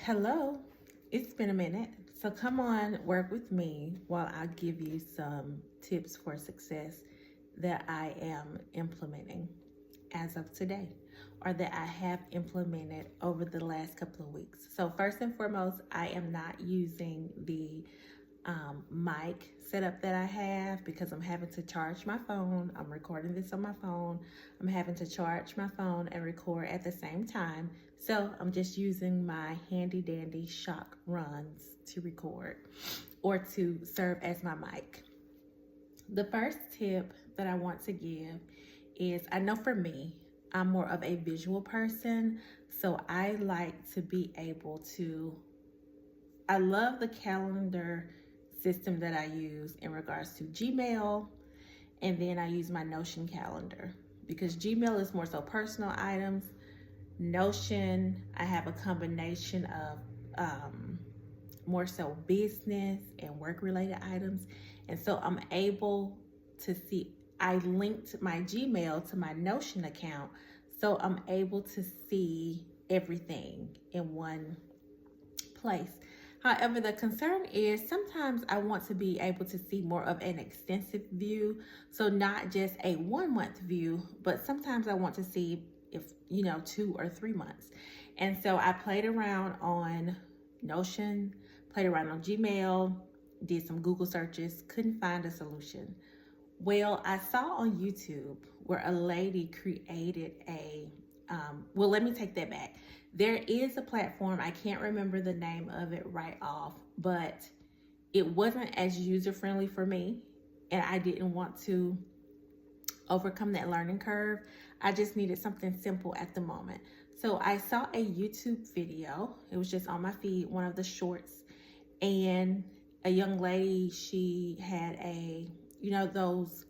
Hello, it's been a minute. So come on, work with me while I give you some tips for success that I am implementing as of today, or that I have implemented over the last couple of weeks. So first and foremost, I am not using the mic setup that I have because I'm having to charge my phone. I'm recording this on my phone. I'm having to charge my phone and record at the same time. So I'm just using my handy dandy shock runs to record or to serve as my mic. The first tip that I want to give is, I know for me, I'm more of a visual person. So I like to be able to, I love the calendar system that I use in regards to Gmail, and then I use my Notion calendar because Gmail is more so personal items. Notion, I have a combination of more so business and work related items, and so I'm able to see, I linked my Gmail to my Notion account, so I'm able to see everything in one place. However, the concern is sometimes I want to be able to see more of an extensive view. So not just a 1 month view, but sometimes I want to see if, 2 or 3 months. And so I played around on Notion, played around on Gmail, did some Google searches, couldn't find a solution. Well, I saw on YouTube where a lady created well, let me take that back. There is a platform, I can't remember the name of it right off, but it wasn't as user-friendly for me, and I didn't want to overcome that learning curve. I just needed something simple at the moment. So I saw a YouTube video. It was just on my feed, one of the shorts, and a young lady, she had those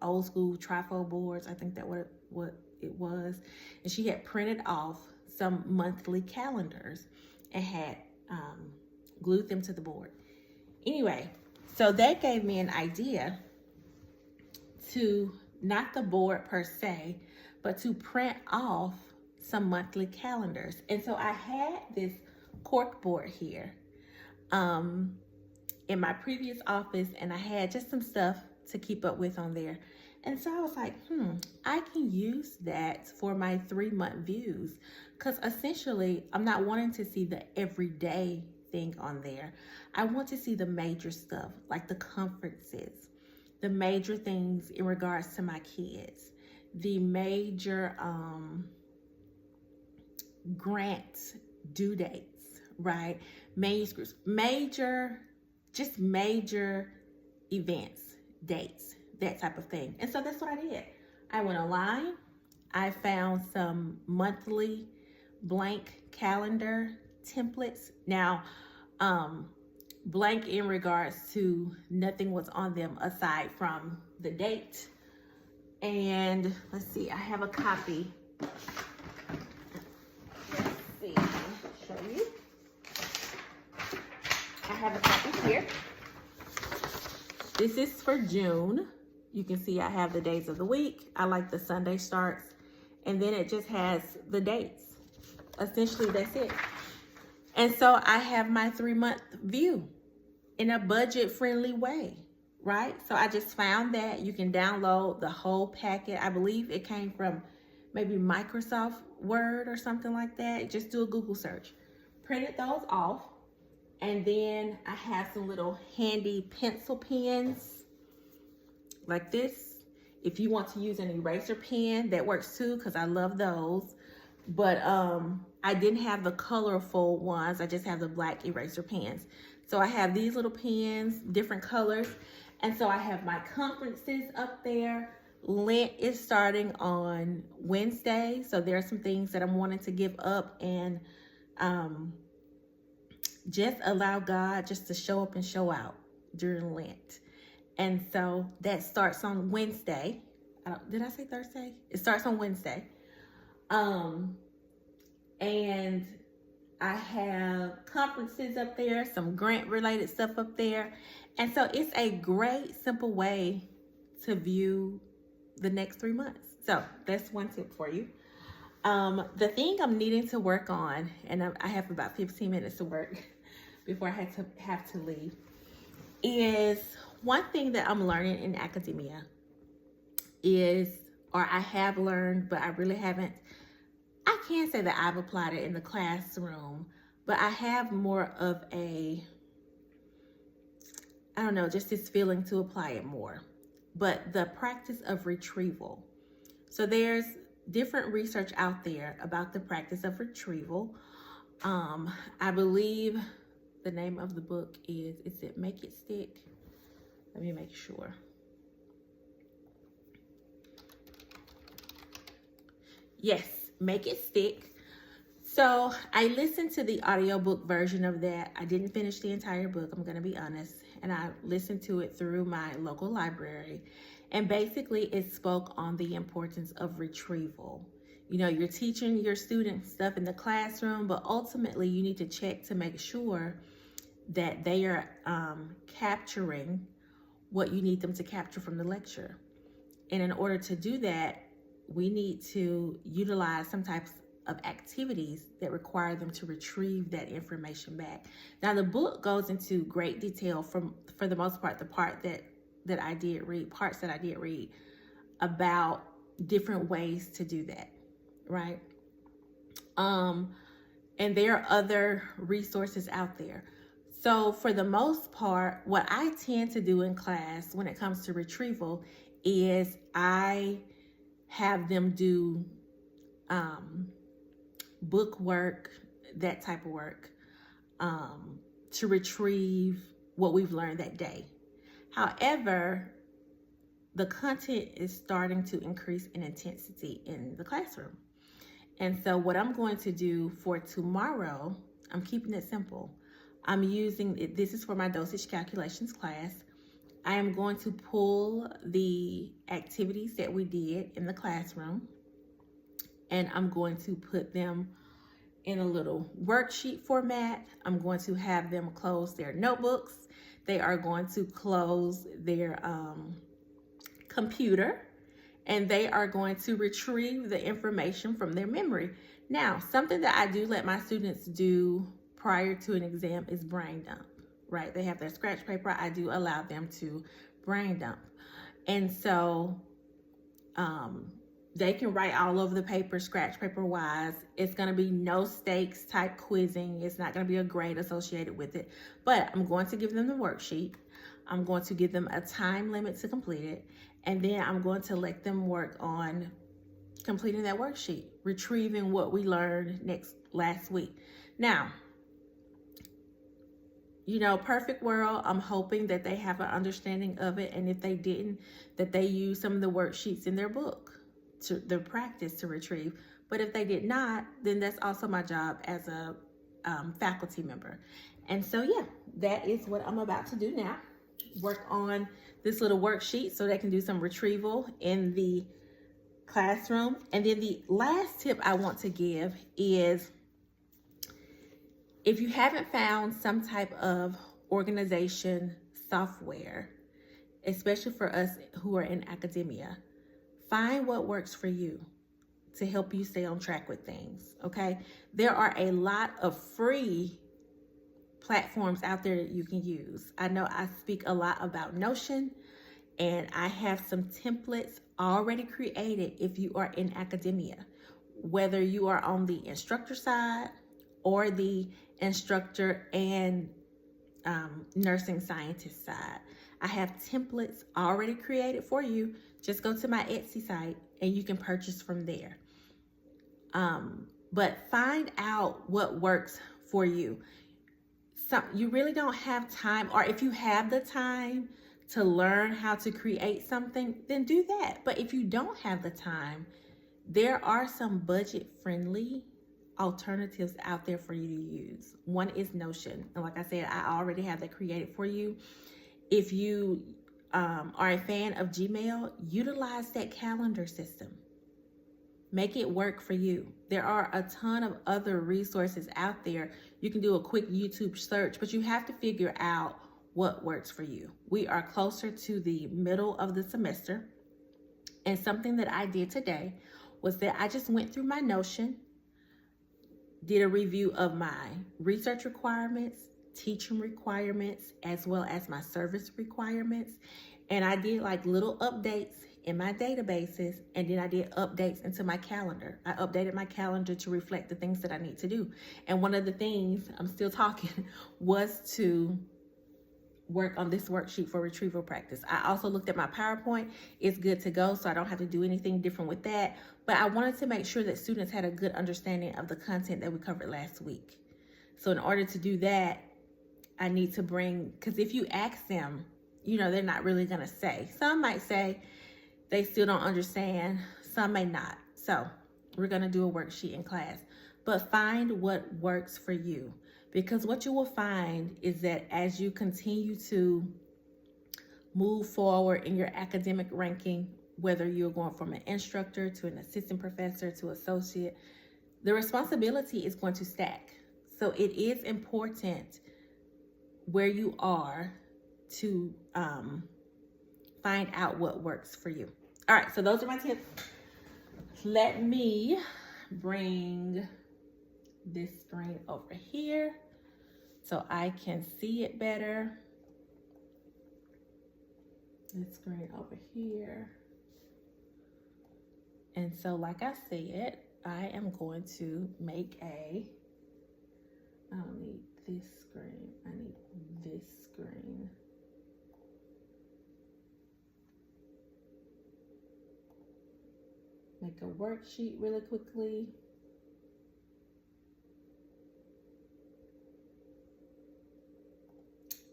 old school trifold boards. I think that what it was, and she had printed off some monthly calendars and had glued them to the board. Anyway, so that gave me an idea to, not the board per se, but to print off some monthly calendars. And so I had this corkboard here in my previous office, and I had just some stuff to keep up with on there. And so I was like, I can use that for my 3-month views, because essentially I'm not wanting to see the everyday thing on there. I want to see the major stuff, like the conferences, the major things in regards to my kids, the major grant due dates, right? Manuscripts, major events, dates, that type of thing. And so that's what I did. I went online, I found some monthly blank calendar templates. Now, blank in regards to nothing was on them aside from the date. And let's see, I have a copy. Let's see, show you. I have a copy here. This is for June. You can see I have the days of the week. I like the Sunday starts. And then it just has the dates. Essentially, that's it. And so I have my 3-month view in a budget-friendly way, right? So I just found that you can download the whole packet. I believe it came from maybe Microsoft Word or something like that. Just do a Google search. Printed those off. And then I have some little handy pencil pens like this. If you want to use an eraser pen, that works too, because I love those. But I didn't have the colorful ones. I just have the black eraser pens. So I have these little pens, different colors. And so I have my conferences up there. Lent is starting on Wednesday. So there are some things that I'm wanting to give up and just allow God just to show up and show out during Lent. And so that starts on Wednesday. Did I say Thursday? It starts on Wednesday. And I have conferences up there, some grant related stuff up there. And so it's a great, simple way to view the next 3 months. So that's one tip for you. The thing I'm needing to work on, and I have about 15 minutes to work before I have to leave, is one thing that I'm learning in academia is, or I have learned, but I really haven't, I can't say that I've applied it in the classroom, but I have more of a, I don't know, just this feeling to apply it more. But the practice of retrieval. So there's different research out there about the practice of retrieval. I believe the name of the book is it Make It Stick? Let me make sure. Yes, Make It Stick. So I listened to the audiobook version of that. I didn't finish the entire book, I'm going to be honest. And I listened to it through my local library. And basically it spoke on the importance of retrieval. You know, you're teaching your students stuff in the classroom, but ultimately you need to check to make sure that they are capturing what you need them to capture from the lecture. And in order to do that, we need to utilize some types of activities that require them to retrieve that information back. Now, the book goes into great detail for the most part, the parts that I did read about different ways to do that, right? And there are other resources out there. So for the most part, what I tend to do in class when it comes to retrieval is I have them do book work, that type of work, to retrieve what we've learned that day. However, the content is starting to increase in intensity in the classroom. And so what I'm going to do for tomorrow, I'm keeping it simple. I'm using it, this is for my dosage calculations class. I am going to pull the activities that we did in the classroom, and I'm going to put them in a little worksheet format. I'm going to have them close their notebooks. They are going to close their computer, and they are going to retrieve the information from their memory. Now, something that I do let my students do prior to an exam is brain dump, right? They have their scratch paper. I do allow them to brain dump. And so they can write all over the paper, scratch paper wise. It's going to be no stakes type quizzing. It's not going to be a grade associated with it, but I'm going to give them the worksheet. I'm going to give them a time limit to complete it. And then I'm going to let them work on completing that worksheet, retrieving what we learned last week. Now, you know, perfect world, I'm hoping that they have an understanding of it. And if they didn't, that they use some of the worksheets in their book to the practice to retrieve. But if they did not, then that's also my job as a faculty member. And so, yeah, that is what I'm about to do now. Work on this little worksheet so they can do some retrieval in the classroom. And then the last tip I want to give is, if you haven't found some type of organization software, especially for us who are in academia, find what works for you to help you stay on track with things, okay? There are a lot of free platforms out there that you can use. I know I speak a lot about Notion, and I have some templates already created if you are in academia, whether you are on the instructor side or the instructor and nursing scientist side. I have templates already created for you. Just go to my Etsy site and you can purchase from there. But find out what works for you. So you really don't have time, or if you have the time to learn how to create something, then do that. But if you don't have the time, there are some budget-friendly alternatives out there for you to use. One is Notion. And like I said, I already have that created for you. If you are a fan of Gmail, utilize that calendar system. Make it work for you. There are a ton of other resources out there. You can do a quick YouTube search, but you have to figure out what works for you. We are closer to the middle of the semester, and something that I did today was that I just went through my Notion, did a review of my research requirements, teaching requirements, as well as my service requirements. And I did like little updates in my databases, and then I did updates into my calendar. I updated my calendar to reflect the things that I need to do. And one of the things, I'm still talking, was to work on this worksheet for retrieval practice. I also looked at my PowerPoint. It's good to go, so I don't have to do anything different with that. But I wanted to make sure that students had a good understanding of the content that we covered last week. So in order to do that, I need to bring, because if you ask them, you know, they're not really going to say. Some might say they still don't understand. Some may not. So we're going to do a worksheet in class. But find what works for you. Because what you will find is that as you continue to move forward in your academic ranking, whether you're going from an instructor to an assistant professor to associate, the responsibility is going to stack. So it is important where you are to find out what works for you. All right, so those are my tips. Let me bring this screen over here so I can see it better. This screen over here. And so like I said, I am going to make I don't need this screen, I need this screen. Make a worksheet really quickly.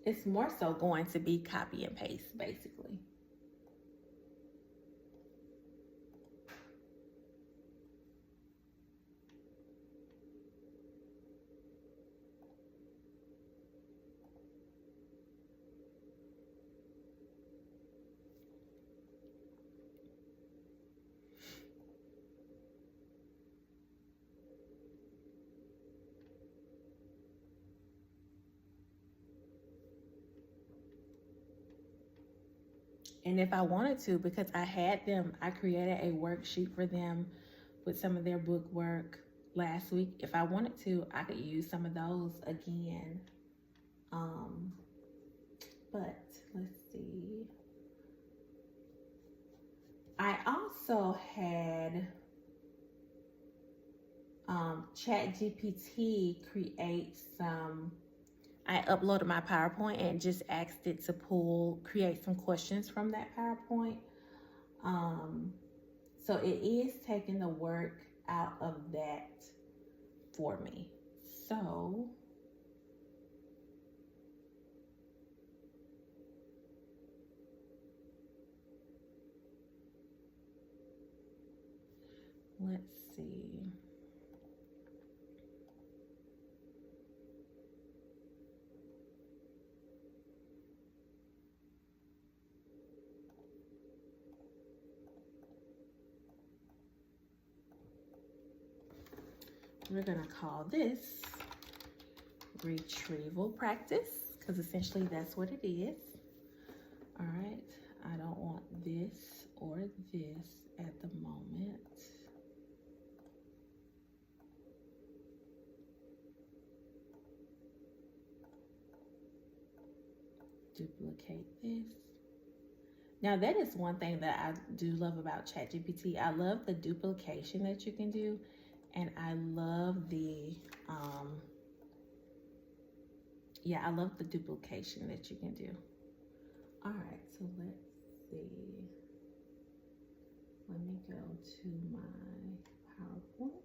It's more so going to be copy and paste, basically. And if I wanted to, because I created a worksheet for them with some of their book work last week. If I wanted to, I could use some of those again. But let's see. I also had ChatGPT create some. I uploaded my PowerPoint and just asked it to create some questions from that PowerPoint. So it is taking the work out of that for me. So let's see. We're going to call this retrieval practice, because essentially that's what it is. All right, I don't want this or this at the moment. Duplicate this. Now that is one thing that I do love about ChatGPT. I love the duplication that you can do. And I love the, I love the duplication that you can do. All right, so let's see. Let me go to my PowerPoint.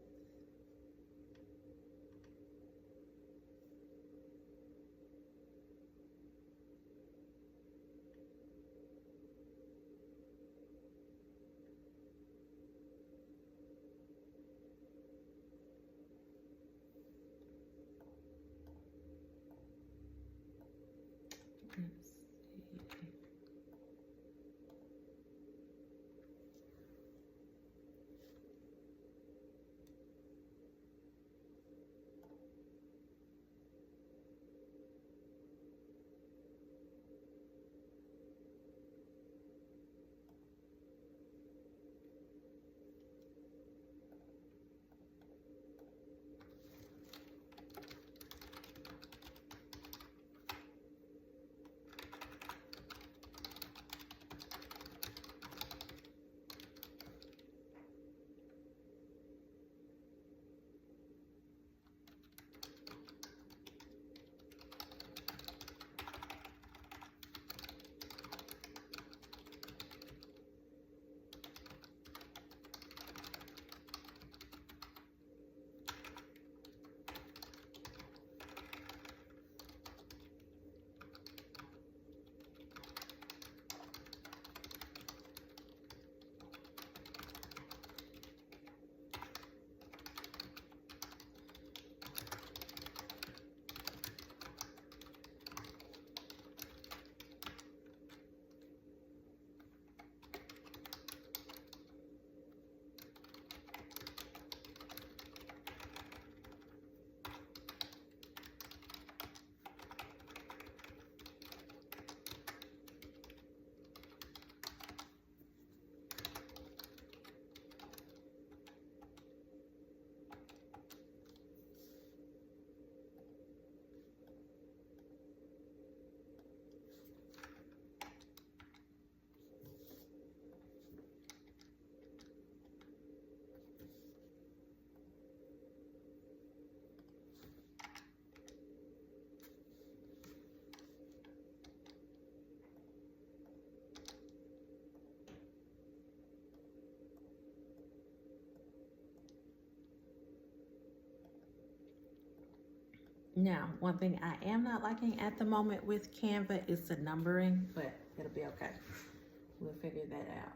Now, one thing I am not liking at the moment with Canva is the numbering, but it'll be okay. We'll figure that out.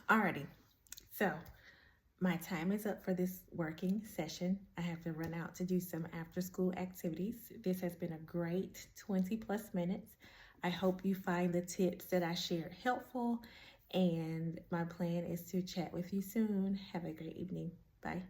Alrighty, so my time is up for this working session. I have to run out to do some after school activities. This has been a great 20 plus minutes. I hope you find the tips that I shared helpful, and my plan is to chat with you soon. Have a great evening. Bye.